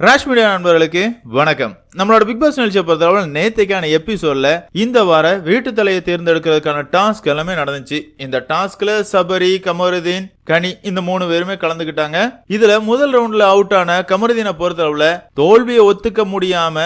Rash media நண்பர்களுக்கு வணக்கம். நம்மளோட பிக் பாஸ் நிகழ்ச்சியை பொறுத்தவரை நேத்தைக்கான எபிசோட்ல இந்த வார வீட்டு தலையை தேர்ந்தெடுக்கிறதுக்கான டாஸ்க் எல்லாமே நடந்துச்சு. இந்த டாஸ்க்ல சபரி, கமருதீன், கனி இந்த 3 பேருமே கலந்துக்கிட்டாங்க. இதுல முதல் ரவுண்ட்ல அவுட் ஆன கமருதீனை பொறுத்தளவுல தோல்வியை ஒத்துக்க முடியாம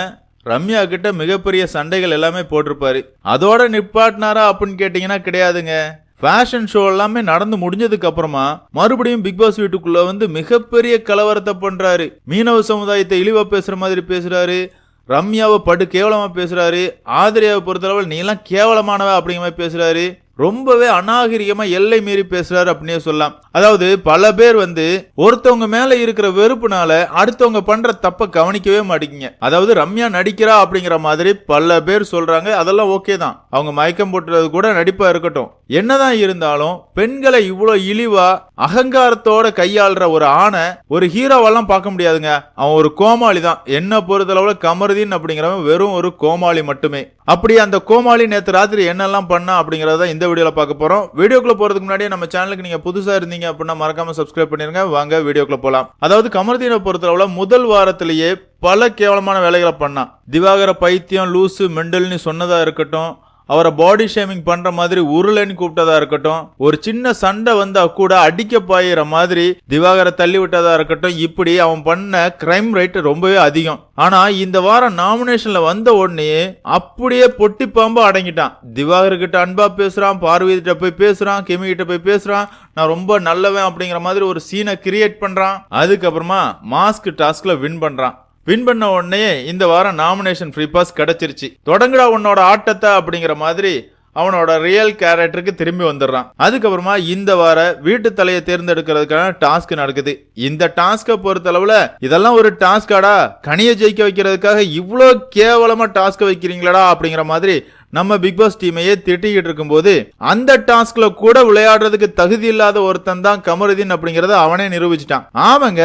ரம்யா கிட்ட மிகப்பெரிய சண்டைகள் எல்லாமே போட்டிருப்பாரு. அதோட நிப்பாட்டினாரா அப்படின்னு கேட்டீங்கன்னா கிடையாதுங்க. ஃபேஷன் ஷோ எல்லாமே நடந்து முடிஞ்சதுக்கு அப்புறமா மறுபடியும் பிக் பாஸ் வீட்டுக்குள்ள வந்து மிகப்பெரிய கலவரத்தை பண்றாரு. மீனவ சமுதாயத்தை இழிவா பேசுற மாதிரி பேசுறாரு. ரம்யாவை படு கேவலமா பேசுறாரு. ஆதிரியாவை பொறுத்தளவு நீ எல்லாம் கேவலமானவ அப்படிங்கிற மாதிரி பேசுறாரு. ரொம்பவே அநாகரிகமா எல்லை மீறி பேசுறாரு அப்படின்னே சொல்லலாம். அதாவது பல பேர் வந்து ஒருத்தவங்க மேல இருக்கிற வெறுப்புனால அடுத்தவங்க பண்ற தப்ப கவனிக்கவே மாட்டீங்க. அதாவது ரம்யா நடிக்கிறா அப்படிங்கிற மாதிரி பல பேர் சொல்றாங்க. அதெல்லாம் ஓகே தான், அவங்க மயக்கம் போட்டுறது கூட நடிப்பா இருக்கட்டும். என்னதான் இருந்தாலும் பெண்களை இவ்வளவு இழிவா அகங்காரத்தோட கையாளுற ஒரு ஆணை ஒரு ஹீரோவெல்லாம் பார்க்க முடியாதுங்க. அவன் ஒரு கோமாளி தான். என்ன பொறுத்தளவுல கமருதீன் அப்படிங்கிறவன் வெறும் ஒரு கோமாளி மட்டுமே. அப்படி அந்த கோமாளி நேற்று ராத்திரி என்னெல்லாம் பண்ணா அப்படிங்கறத இந்த வீடியோல பார்க்க போறோம். வீடியோக்குள்ள போறதுக்கு முன்னாடி நம்ம சேனலுக்கு நீங்க புதுசா இருந்தீங்க அப்படின்னா மறக்காம சப்ஸ்கிரைப் பண்ணிருங்க. வாங்க வீடியோக்குள்ள போலாம். அதாவது கமருதீனை பொறுத்தளவுல முதல் வாரத்திலேயே பல கேவலமான வேலைகளை பண்ணா. திவாகர பைத்தியம், லூசு, மெண்டல்னு சொன்னதா இருக்கட்டும், அவரை பாடி ஷேமிங் பண்ற மாதிரி உருளைன்னு கூப்பிட்டதா இருக்கட்டும், ஒரு சின்ன சண்டை வந்தா கூட அடிக்க பாயிற மாதிரி திவாகரை தள்ளி விட்டதா இருக்கட்டும், இப்படி அவன் பண்ண கிரைம் ரேட் ரொம்பவே அதிகம். ஆனா இந்த வாரம் நாமினேஷன்ல வந்த உடனே அப்படியே பொட்டி பாம்பா அடங்கிட்டான். திவாகர் கிட்ட அன்பா பேசுறான், பார்வதி கிட்ட போய் பேசுறான், கெமி கிட்ட போய் பேசுறான், நான் ரொம்ப நல்லவன் அப்படிங்கிற மாதிரி ஒரு சீனை கிரியேட் பண்றான். அதுக்கப்புறமா மாஸ்க் டாஸ்க்ல வின் பண்றான். வின் பண்ண உடனே இந்த வாரம் நாமினேஷன் ஃப்ரீ பாஸ் கிடைச்சிருச்சு. தொடங்குடா உன்னோட ஆட்டத்தை அப்படிங்கிற மாதிரி அவனோட ரியல் கேரக்டருக்கு திரும்பி வந்துடுறான். அதுக்கப்புறமா இந்த வார வீட்டு தலையை தேர்ந்தெடுக்கிறதுக்கான டாஸ்க் நடக்குது. இந்த டாஸ்கை பொறுத்தளவுல இதெல்லாம் ஒரு டாஸ்காடா, கனியை ஜெயிக்க வைக்கிறதுக்காக இவ்வளோ கேவலமா டாஸ்க் வைக்கிறீங்களா அப்படிங்கிற மாதிரி நம்ம பிக் பாஸ் டீமையே திட்டிக்கிட்டு இருக்கும்போது அந்த டாஸ்க்ல கூட விளையாடுறதுக்கு தகுதி இல்லாத ஒருத்தன் தான் கமருதீன் அப்படிங்கறத அவனே நிரூபிச்சிட்டான். ஆமாங்க,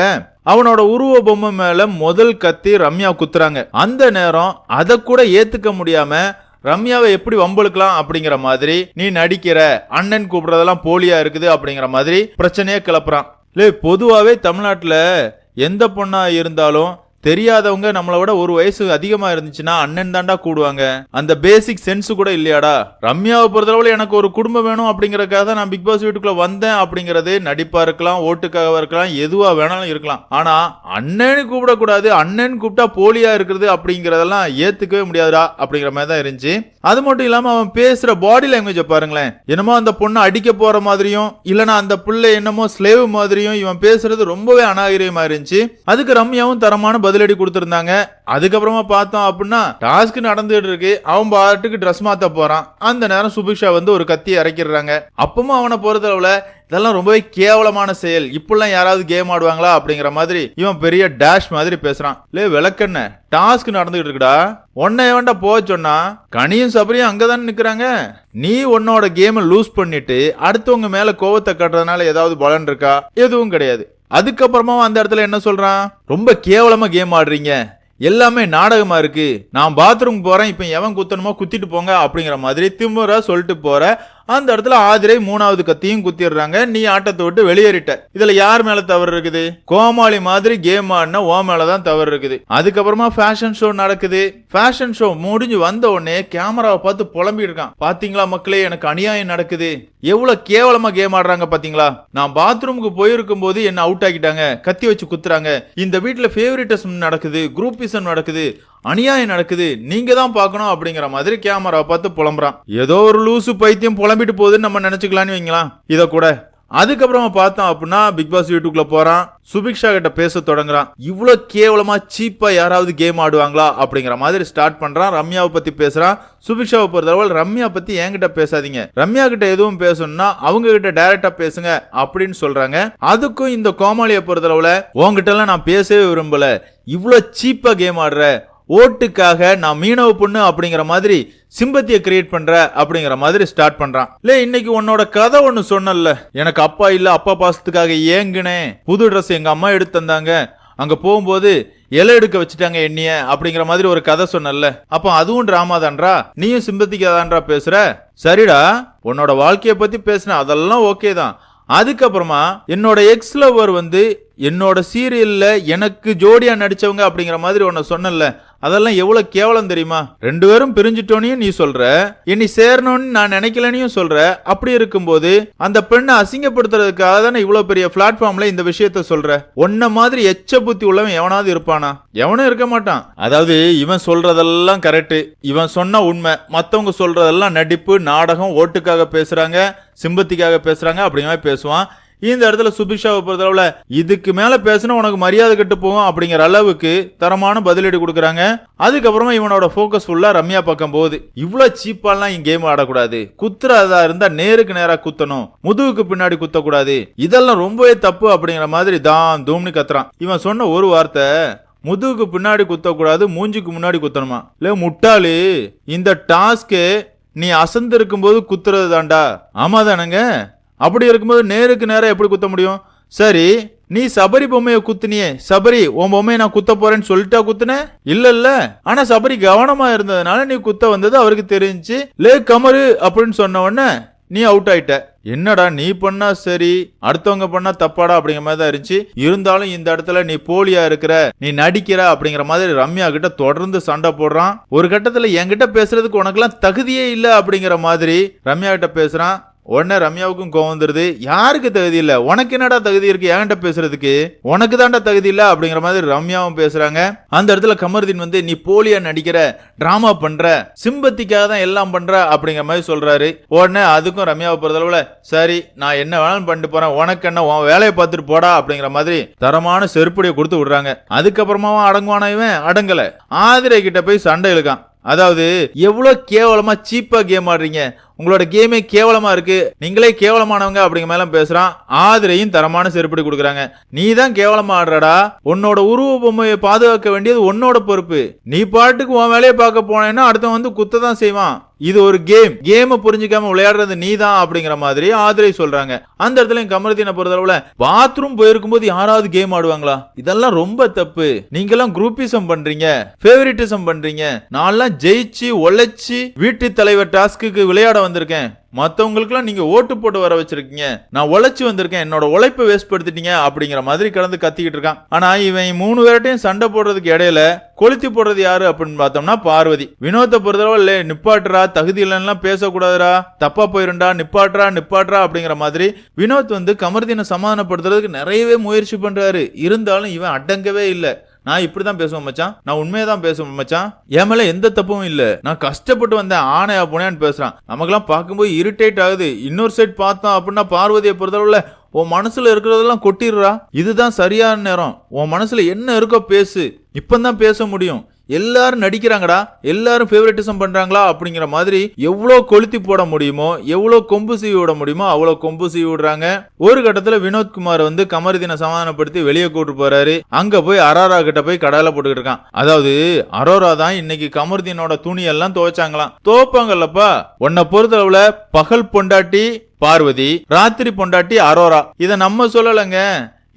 அவனோட உருவ பொம்மை மேல முதல் கத்தி ரம்யா குத்துறாங்க. அந்த நேரம் அதை கூட ஏத்துக்க முடியாம ரம்யாவை எப்படி வம்பளுக்கலாம் அப்படிங்கிற மாதிரி, நீ நடிக்கிற, அண்ணன் கூப்பிடுறதெல்லாம் போலியா இருக்குது அப்படிங்கிற மாதிரி பிரச்சனையே கிளப்புறான். பொதுவாவே தமிழ்நாட்டுல எந்த பொண்ணா இருந்தாலும் தெரியாதவங்க நம்மளை விட ஒரு வயசு அதிகமா இருந்துச்சுன்னா அண்ணன் தாண்டா கூடுவாங்க. அந்த பேசிக் சென்ஸ் கூட இல்லையாடா? ரம்யாவை பொறுத்தளவுல எனக்கு ஒரு குடும்பம் வேணும் அப்படிங்கறதுக்காக தான் நான் பிக் பாஸ் வீட்டுக்குள்ள வந்தேன் அப்படிங்கறது நடிப்பா இருக்கலாம், ஓட்டுக்காக இருக்கலாம், எதுவா வேணாலும் இருக்கலாம். ஆனா அண்ணன்னு கூப்பிடக்கூடாது, அண்ணன் கூப்பிட்டா போலியா இருக்கிறது அப்படிங்கறதெல்லாம் ஏத்துக்கவே முடியாதுடா அப்படிங்கிற மாதிரி தான் இருந்துச்சு. அது மட்டும் இல்லாம அவன் பேசுற பாடி லாங்குவேஜ் பாருங்களேன், என்னமோ அந்த பொண்ணை அடிக்க போற மாதிரியும் இல்லனா அந்த பிள்ளை என்னமோ ஸ்லேவ் மாதிரியும் இவன் பேசுறது ரொம்பவே அநாகரிகமா இருந்துச்சு. அதுக்கு ரம்யாவும் தரமான பதிலடி கொடுத்திருந்தாங்க. அதுக்கப்புறமா பார்த்தோம் அப்படின்னா டாஸ்க் நடந்துட்டு இருக்கு, அவன் பாட்டுக்கு ட்ரெஸ் மாத்த போறான். அந்த நேரம் சுபிக்ஷா வந்து ஒரு கத்தியை இறக்கிடுறாங்க. அப்பவும் அவனை பொறுத்தளவுல இதெல்லாம் ரொம்பவே கேவலமான செயல், இப்பெல்லாம் யாராவது கேம் ஆடுவாங்களா அப்படிங்கிற மாதிரி இவன் பெரிய டேஷ் மாதிரி பேசுறான். விளக்கண்ண டாஸ்க் நடந்துகிட்டு இருக்குடா, உன்னை வேண்டா போக சொன்னா கனியும் சபரியும் அங்கதானே நிக்கிறாங்க. நீ உன்னோட கேம் லூஸ் பண்ணிட்டு அடுத்தவங்க மேல கோவத்தை கட்டுறதுனால ஏதாவது பலன் இருக்கா? எதுவும் கிடையாது. அதுக்கப்புறமா அந்த இடத்துல என்ன சொல்றான், ரொம்ப கேவலமா கேம் ஆடுறீங்க, எல்லாமே நாடகமா இருக்கு, நான் பாத்ரூம் போறேன், இப்ப எவன் குத்தணுமோ குத்திட்டு போங்க அப்படிங்கிற மாதிரி திமுறா சொல்லிட்டு போற. அந்த இடத்துல ஆதிரை 3வது கத்தியும் குத்திடுறாங்க. நீ ஆட்டத்தை விட்டு வெளியேறிட்ட. இதுல யார் மேல தவறு இருக்குது? கோமாளி மாதிரி கேம் ஆடினா ஓ மேலதான் தவறு இருக்குது. அதுக்கப்புறமா ஃபேஷன் ஷோ நடக்குது. ஃபேஷன் ஷோ முடிஞ்சு வந்த உடனே கேமராவை பார்த்து புலம்பிட்டு இருக்கான். பாத்தீங்களா மக்களே, எனக்கு அநியாயம் நடக்குது, எவ்வளவு கேவலமா கேம் ஆடுறாங்க பாத்தீங்களா, நான் பாத்ரூமுக்கு போயிருக்கும் போது என்ன அவுட் ஆக்கிட்டாங்க, கத்தி வச்சு குத்துறாங்க, இந்த வீட்டுல ஃபேவரிட்டிசம் நடக்குது, குரூப்பிசம் நடக்குது, அநியாயம் நடக்குது, நீங்க தான் பார்க்கணும் அப்படிங்கிற மாதிரி கேமரா பார்த்து புலம்புறான். ஏதோ ஒரு லூசு பைத்தியம் புலம்பிட்டு போகுதுன்னு நம்ம நினைச்சுக்கலான்னு வைங்களாம் இத கூட. அதுக்கப்புறமா பார்த்தோம் அப்படின்னா பிக் பாஸ் வீட்டுக்குள்ள போறான். சுபிக்ஷா கிட்ட பேச தொடங்குறான். இவ்வளவு கேவலமா சீப்பா யாராவது கேம் ஆடுவாங்களா அப்படிங்கிற மாதிரி ஸ்டார்ட் பண்றான். ரம்யாவை பத்தி பேசுறான். சுபிக்ஷாவை பொறுத்தளவு ரம்யா பத்தி என்கிட்ட பேசாதீங்க, ரம்யா கிட்ட எதுவும் பேசணும்னா அவங்க கிட்ட டைரக்டா பேசுங்க அப்படின்னு சொல்றாங்க. அதுக்கும் இந்த கோமாளியை பொறுத்தளவுல உங்ககிட்ட எல்லாம் நான் பேசவே விரும்பல, இவ்வளவு சீப்பா கேம் ஆடுற, ஓட்டுக்காக நான் மீனவ பொண்ணு அப்படிங்கிற மாதிரி சிம்பத்தியை கிரியேட் பண்ற அப்படிங்கிற மாதிரி ஸ்டார்ட் பண்றான். இன்னைக்கு உன்னோட கதை ஒண்ணு சொன்னல, எனக்கு அப்பா இல்ல, அப்பா பாசத்துக்காக ஏங்குனேன், புது ட்ரெஸ் எங்க அம்மா எடுத்து தந்தாங்க, அங்க போகும்போது இலை எடுக்க வச்சுட்டாங்க என்னைய அப்படிங்கிற மாதிரி ஒரு கதை சொன்னல, அப்ப அதுவும் டிராமா தான்றா, நீயும் சிம்பத்திக்காதான்றா பேசுற. சரிடா, உன்னோட வாழ்க்கைய பத்தி பேசுன அதெல்லாம் ஓகே தான், அதுக்கப்புறமா என்னோட எக்ஸ் லவர் வந்து என்னோட சீரியல்ல எனக்கு ஜோடியா நடிச்சவங்க அப்படிங்கிற மாதிரி உன்னை சொன்னல, அதெல்லாம் எவ்வளவு கேவலம் தெரியுமா? 2 பேரும் பிரிஞ்சுட்டோன்னு நீ சொல்ற, இனி சேரணும்னு நான் நினைக்கலன்னு சொல்ற. அப்படி இருக்கும்போது அந்த பெண்ணை அசிங்கப்படுத்துறதுக்காக தானே இவ்வளவு பெரிய பிளாட்ஃபார்ம்ல இந்த விஷயத்த சொல்ற. உன்ன மாதிரி எச்ச புத்தி உள்ளவன் எவனாவது இருப்பானா? எவனும் இருக்க மாட்டான். அதாவது இவன் சொல்றதெல்லாம் கரெக்ட், இவன் சொன்ன உண்மை, மத்தவங்க சொல்றதெல்லாம் நடிப்பு, நாடகம், ஓட்டுக்காக பேசுறாங்க, சிம்பத்திக்காக பேசுறாங்க அப்படிங்கிற மாதிரி பேசுவான். இந்த இடத்துல சுபிக்ஷாவை பொறுத்தளவுல இதுக்கு மேல பேசினா உனக்கு மரியாதை கெட்டு போகும் அப்படிங்கிற அளவுக்கு தரமான பதிலடி கொடுக்குறாங்க. அதுக்கப்புறமா இவனோட போக்கஸ் ஃபுல்லா ரம்யா பக்கம் போகுது. இவ்வளவு சீப்பாலாம் இங்க கேம் ஆடக்கூடாது, குத்துறதா இருந்தா நேருக்கு நேரா குத்தணும், முதுகுக்கு பின்னாடி குத்தக்கூடாது, இதெல்லாம் ரொம்பவே தப்பு அப்படிங்கிற மாதிரி தான் தூம்னு கத்துறான். இவன் சொன்ன ஒரு வார்த்தை, முதுகுக்கு பின்னாடி குத்தக்கூடாது, மூஞ்சிக்கு முன்னாடி குத்தணுமா? இல்ல முட்டாளு, இந்த டாஸ்க்கு நீ அசந்து இருக்கும் போது குத்துறது தாண்டா. ஆமா தானங்க? அப்படி இருக்கும்போது நேருக்கு நேரம் எப்படி குத்த முடியும்? சரி, நீ சபரி பொம்மையை குத்துனியே, சபரி உன் பொம்மையை நான் குத்த போறேன்னு சொல்லிட்டா குத்துன? இல்ல, ஆனா சபரி கவனமா இருந்ததுனால நீ குத்த வந்தது அவருக்கு தெரிஞ்சு லே கமரு அப்படின்னு சொன்ன உடனே நீ அவுட் ஆயிட்ட. என்னடா நீ பண்ணா சரி, அடுத்தவங்க பண்ணா தப்பாடா அப்படிங்கிற மாதிரி தான் இருந்துச்சு. இருந்தாலும் இந்த இடத்துல நீ போலியா இருக்கிற, நீ நடிக்கிற அப்படிங்கிற மாதிரி ரம்யா கிட்ட தொடர்ந்து சண்டை போடுறான். ஒரு கட்டத்துல என்கிட்ட பேசுறதுக்கு உனக்கெல்லாம் தகுதியே இல்ல அப்படிங்கிற மாதிரி ரம்யா கிட்ட பேசுறான். உடனே ரம்யாவுக்கும் கோவம் வந்துருது. யாருக்கு தகுதி இல்ல, உனக்கு என்னடா தகுதி இருக்கு என்கிட்ட பேசுறதுக்கு, உனக்கு தாண்டா தகுதி இல்ல அப்படிங்கிற மாதிரி ரம்யாவும் பேசுறாங்க. அந்த இடத்துல கமருதீன் வந்து நீ போலியா நடிக்கிற, டிராமா பண்ற, சிம்பத்திக்காக தான் எல்லாம் பண்ற அப்படிங்கிற மாதிரி சொல்றாரு. உடனே அதுக்கும் ரம்யாவை பொறுத்தளவுல சரி நான் என்ன வேணாலும் பண்ணிட்டு போறேன், உனக்கு என்ன, உன் வேலையை பார்த்துட்டு போடா அப்படிங்கிற மாதிரி தரமான செருப்படியை கொடுத்து விடுறாங்க. அதுக்கப்புறமாவும் அடங்குவான இவன் அடங்கல, ஆதிரை கிட்ட போய் சண்டை இழுக்கான். அதாவது எவ்வளவு கேவலமா சீப்பா கேம் ஆடுறீங்க, உங்களோட கேமே கேவலமா இருக்கு, நீங்களே கேவலமானவங்க அப்படிங்கிற மாதிரி பேசுறான். ஆதிரையும் தரமான செருப்படி கொடுக்குறாங்க. நீ தான் கேவலமா ஆடுறடா, உன்னோட உருவ பொம்மையை பாதுகாக்க வேண்டியது உன்னோட பொறுப்பு, நீ பாட்டுக்கு உன் வேலையை பார்க்க போனேன்னா அடுத்த வந்து குத்த தான் செய்வான். இது ஒரு கேம் புரிஞ்சுக்காம விளையாடுறது நீ தான் அப்படிங்கிற மாதிரி ஆதிரை சொல்றாங்க. அந்த இடத்துல கமருதீனை பொறுத்தளவுல பாத்ரூம் போயிருக்கும் போது யாராவது கேம் ஆடுவாங்களா? இதெல்லாம் ரொம்ப தப்பு. நீங்க எல்லாம் குரூப்பிசம் பண்றீங்க, ஃபேவரிட்டிசம் பண்றீங்க. நான் ஜெயிச்சு உழைச்சு வீட்டு தலைவர் டாஸ்க்கு விளையாட வந்திருக்கேன், மத்தவங்களுக்குலாம் நீங்க ஓட்டு போட்டு வர வச்சிருக்கீங்க, நான் உழைச்சு வந்திருக்கேன், என்னோட உழைப்பை வேஸ்ட் படுத்திட்டீங்க அப்படிங்கிற மாதிரி கடந்து கத்திக்கிட்டு இருக்கான். ஆனா இவன் 3 பேர்ட்டையும் சண்டை போடுறதுக்கு இடையில கொளுத்தி போடுறது யாரு அப்படின்னு பார்த்தோம்னா பார்வதி. வினோத்தை பொறுத்தளவு நிப்பாட்டுறா, தகுதி இல்லைன்னா பேசக்கூடாதுரா, தப்பா போயிருண்டா, நிப்பாட்டுறா அப்படிங்கிற மாதிரி வினோத் வந்து கமருதீனை சமாதானப்படுத்துறதுக்கு நிறையவே முயற்சி பண்றாரு. இருந்தாலும் இவன் அடங்கவே இல்லை. நான் இப்படிதான் பேசுவேன் மச்சான், நான் உண்மையதான் பேசுவேன் மச்சான், என் மேல எந்த தப்பும் இல்ல, நான் கஷ்டப்பட்டு வந்தேன், ஆணையா போனேன்னு பேசுறான். நமக்கெல்லாம் பார்க்கும்போது இரிட்டேட் ஆகுது. இன்னொரு சைட் பார்த்தோம் அப்படின்னா பார்வதியை பொறுத்தளவுல உன் மனசுல இருக்கிறதெல்லாம் கொட்டிடுறா, இதுதான் சரியான நேரம், உன் மனசுல என்ன இருக்கோ பேசு, இப்பதான் பேச முடியும், எல்லாரும் நடிக்கிறாங்கடா, எல்லாரும் ஃபேவரட்டிசம் பண்றாங்களா அப்படிங்கிற மாதிரி எவ்வளவு கொளுத்தி போட முடியுமோ, எவ்வளவு கொம்பு சீவி விட முடியுமோ அவ்வளவு கொம்பு சீவி விடுறாங்க. ஒரு கட்டத்துல வினோத்குமார் வந்து கமருதீனை சமாதானப்படுத்தி வெளியே கூட்டு போறாரு. அங்க போய் அரோரா கிட்ட போய் கடால போட்டுக்கிட்டு இருக்கான். அதாவது அரோரா தான் இன்னைக்கு கமருதீனோட துணி எல்லாம் துவைச்சாங்களாம். துவைப்பாங்கல்லப்பா, உன்னை பொறுத்தளவுல பகல் பொண்டாட்டி பார்வதி, ராத்திரி பொண்டாட்டி அரோரா. இத நம்ம சொல்லலங்க,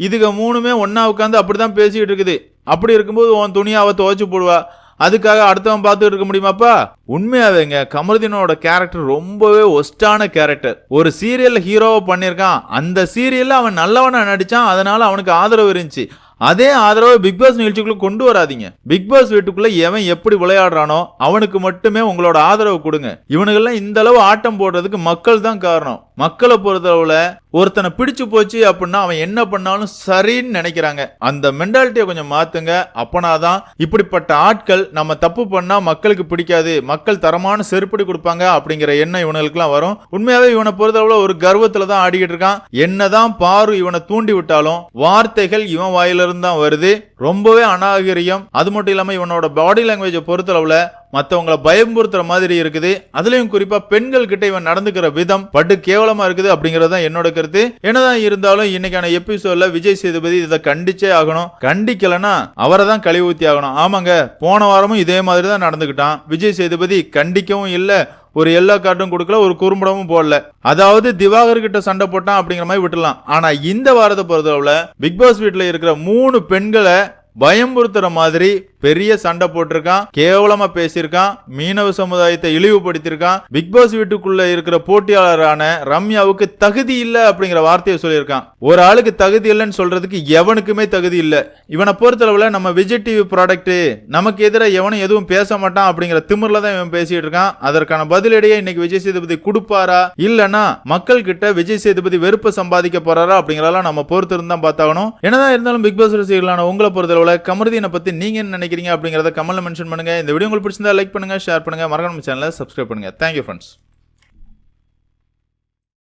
இதுக்கு 3மே ஒன்னா உட்காந்து அப்படிதான் பேசிக்கிட்டு இருக்குது. அப்படி இருக்கும்போது உன் துணியை அவ துவைச்சு போடுவா, அதுக்காக அடுத்தவன் பார்த்துட்டு இருக்க முடியுமாப்பா? உண்மையாவேங்க கமருதீனோட கேரக்டர் ரொம்பவே ஒஸ்டான கேரக்டர். ஒரு சீரியல்ல ஹீரோவை பண்ணிருக்கான், அந்த சீரியல்ல அவன் நல்லவனா நடிச்சான், அதனால அவனுக்கு ஆதரவு இருந்துச்சு. அதே ஆதரவை பிக் பாஸ் நிகழ்ச்சிக்குள்ள கொண்டு வராதீங்க. பிக் பாஸ் வீட்டுக்குள்ள எவன் எப்படி விளையாடுறானோ அவனுக்கு மட்டுமே உங்களோட ஆதரவு கொடுங்க. இவனுக்கெல்லாம் இந்த அளவு ஆட்டம் போடுறதுக்கு மக்கள் தான் காரணம். மக்களை பொறுத்தளவுல ஒருத்தனை பிடிச்சு போச்சு அப்படின்னா அவன் என்ன பண்ணாலும் சரின்னு நினைக்கிறாங்க. அந்த மென்டாலிட்டியை கொஞ்சம் மாத்துங்க. அப்பனாதான் இப்படிப்பட்ட ஆட்கள் நம்ம தப்பு பண்ணா மக்களுக்கு பிடிக்காது, மக்கள் தரமான செருப்படி கொடுப்பாங்க அப்படிங்கிற எண்ணம் இவனுக்கு எல்லாம் வரும். உண்மையாவே இவனை பொறுத்தளவுல ஒரு கர்வத்துல தான் ஆடிக்கிட்டு இருக்கான். என்னதான் பாரு இவனை தூண்டி விட்டாலும் வார்த்தைகள் இவன் வாயிலிருந்து தான் வருது. ரொம்பவே அநாகரியம். அது மட்டும் இல்லாம இவனோட பாடி லாங்குவேஜை பொறுத்தளவுல மத்தவங்களை பயம்புறுத்துற மாதிரி இருக்குது. அதுலயும் குறிப்பா பெண்கள் கிட்ட இவன் நடந்துக்கிற விதம் பட்டு கேவலமா இருக்குது அப்படிங்கறதுதான் என்னோட கருத்து. என்னதான் இருந்தாலும் இன்னைக்கான எபிசோட்ல விஜய் சேதுபதி இதை கண்டிச்சே ஆகணும். கண்டிக்கலன்னா அவரை தான் கழுவி ஊத்தி ஆகணும். ஆமாங்க, போன வாரமும் இதே மாதிரி தான் நடந்துக்கிட்டான். விஜய் சேதுபதி கண்டிக்கவும் இல்ல, ஒரு எல்லா கார்டும் கொடுக்கல, ஒரு குறும்படமும் போடல. அதாவது திவாகர் கிட்ட சண்டை போட்டான் அப்படிங்கிற மாதிரி விட்டுலாம். ஆனா இந்த வாரத்தை பொறுத்தளவுல பிக் பாஸ் வீட்டுல இருக்கிற 3 பெண்களை பயமுறுத்துற மாதிரி பெரிய சண்டை போட்டிருக்கான், கேவலமா பேசியிருக்கான், மீனவ சமுதாயத்தை இழிவுபடுத்தியிருக்கான், பிக் பாஸ் வீட்டுக்குள்ள இருக்கிற போட்டியாளரான ரம்யாவுக்கு தகுதி இல்ல அப்படிங்கிற வார்த்தையை சொல்லியிருக்கான். ஒரு ஆளுக்கு தகுதி இல்லைன்னு சொல்றதுக்கு எவனுக்குமே தகுதி இல்ல. இவனை பொறுத்தளவுல நம்ம விஜய் டிவி ப்ராடக்ட், நமக்கு எதிராக எவனும் எதுவும் பேச மாட்டான் அப்படிங்கிற திமிர்ல தான் இவன் பேசிட்டு இருக்கான். அதற்கான பதிலடியே இன்னைக்கு விஜய் சேதுபதி கொடுப்பாரா இல்லனா மக்கள் கிட்ட விஜய் சேதுபதி வெறுப்பை சம்பாதிக்க போறாரா அப்படிங்கறதெல்லாம் நம்ம பொறுத்து இருந்தா பார்த்தாகணும். என்னதான் இருந்தாலும் பிக் பாஸ் ரசிகர்களான உங்களை பொறுத்தளவுல கமருதீனை பத்தி நீங்க என்ன நினைக்கிறீங்க அப்படிங்கறத கமெண்ட்ல மென்ஷன் பண்ணுங்க. இந்த வீடியோ உங்களுக்கு பிடிச்சிருந்தா லைக் பண்ணுங்க, ஷேர் பண்ணுங்க, மறக்காம சேனலை சப்ஸ்கிரைப் பண்ணுங்க. Thank you friends.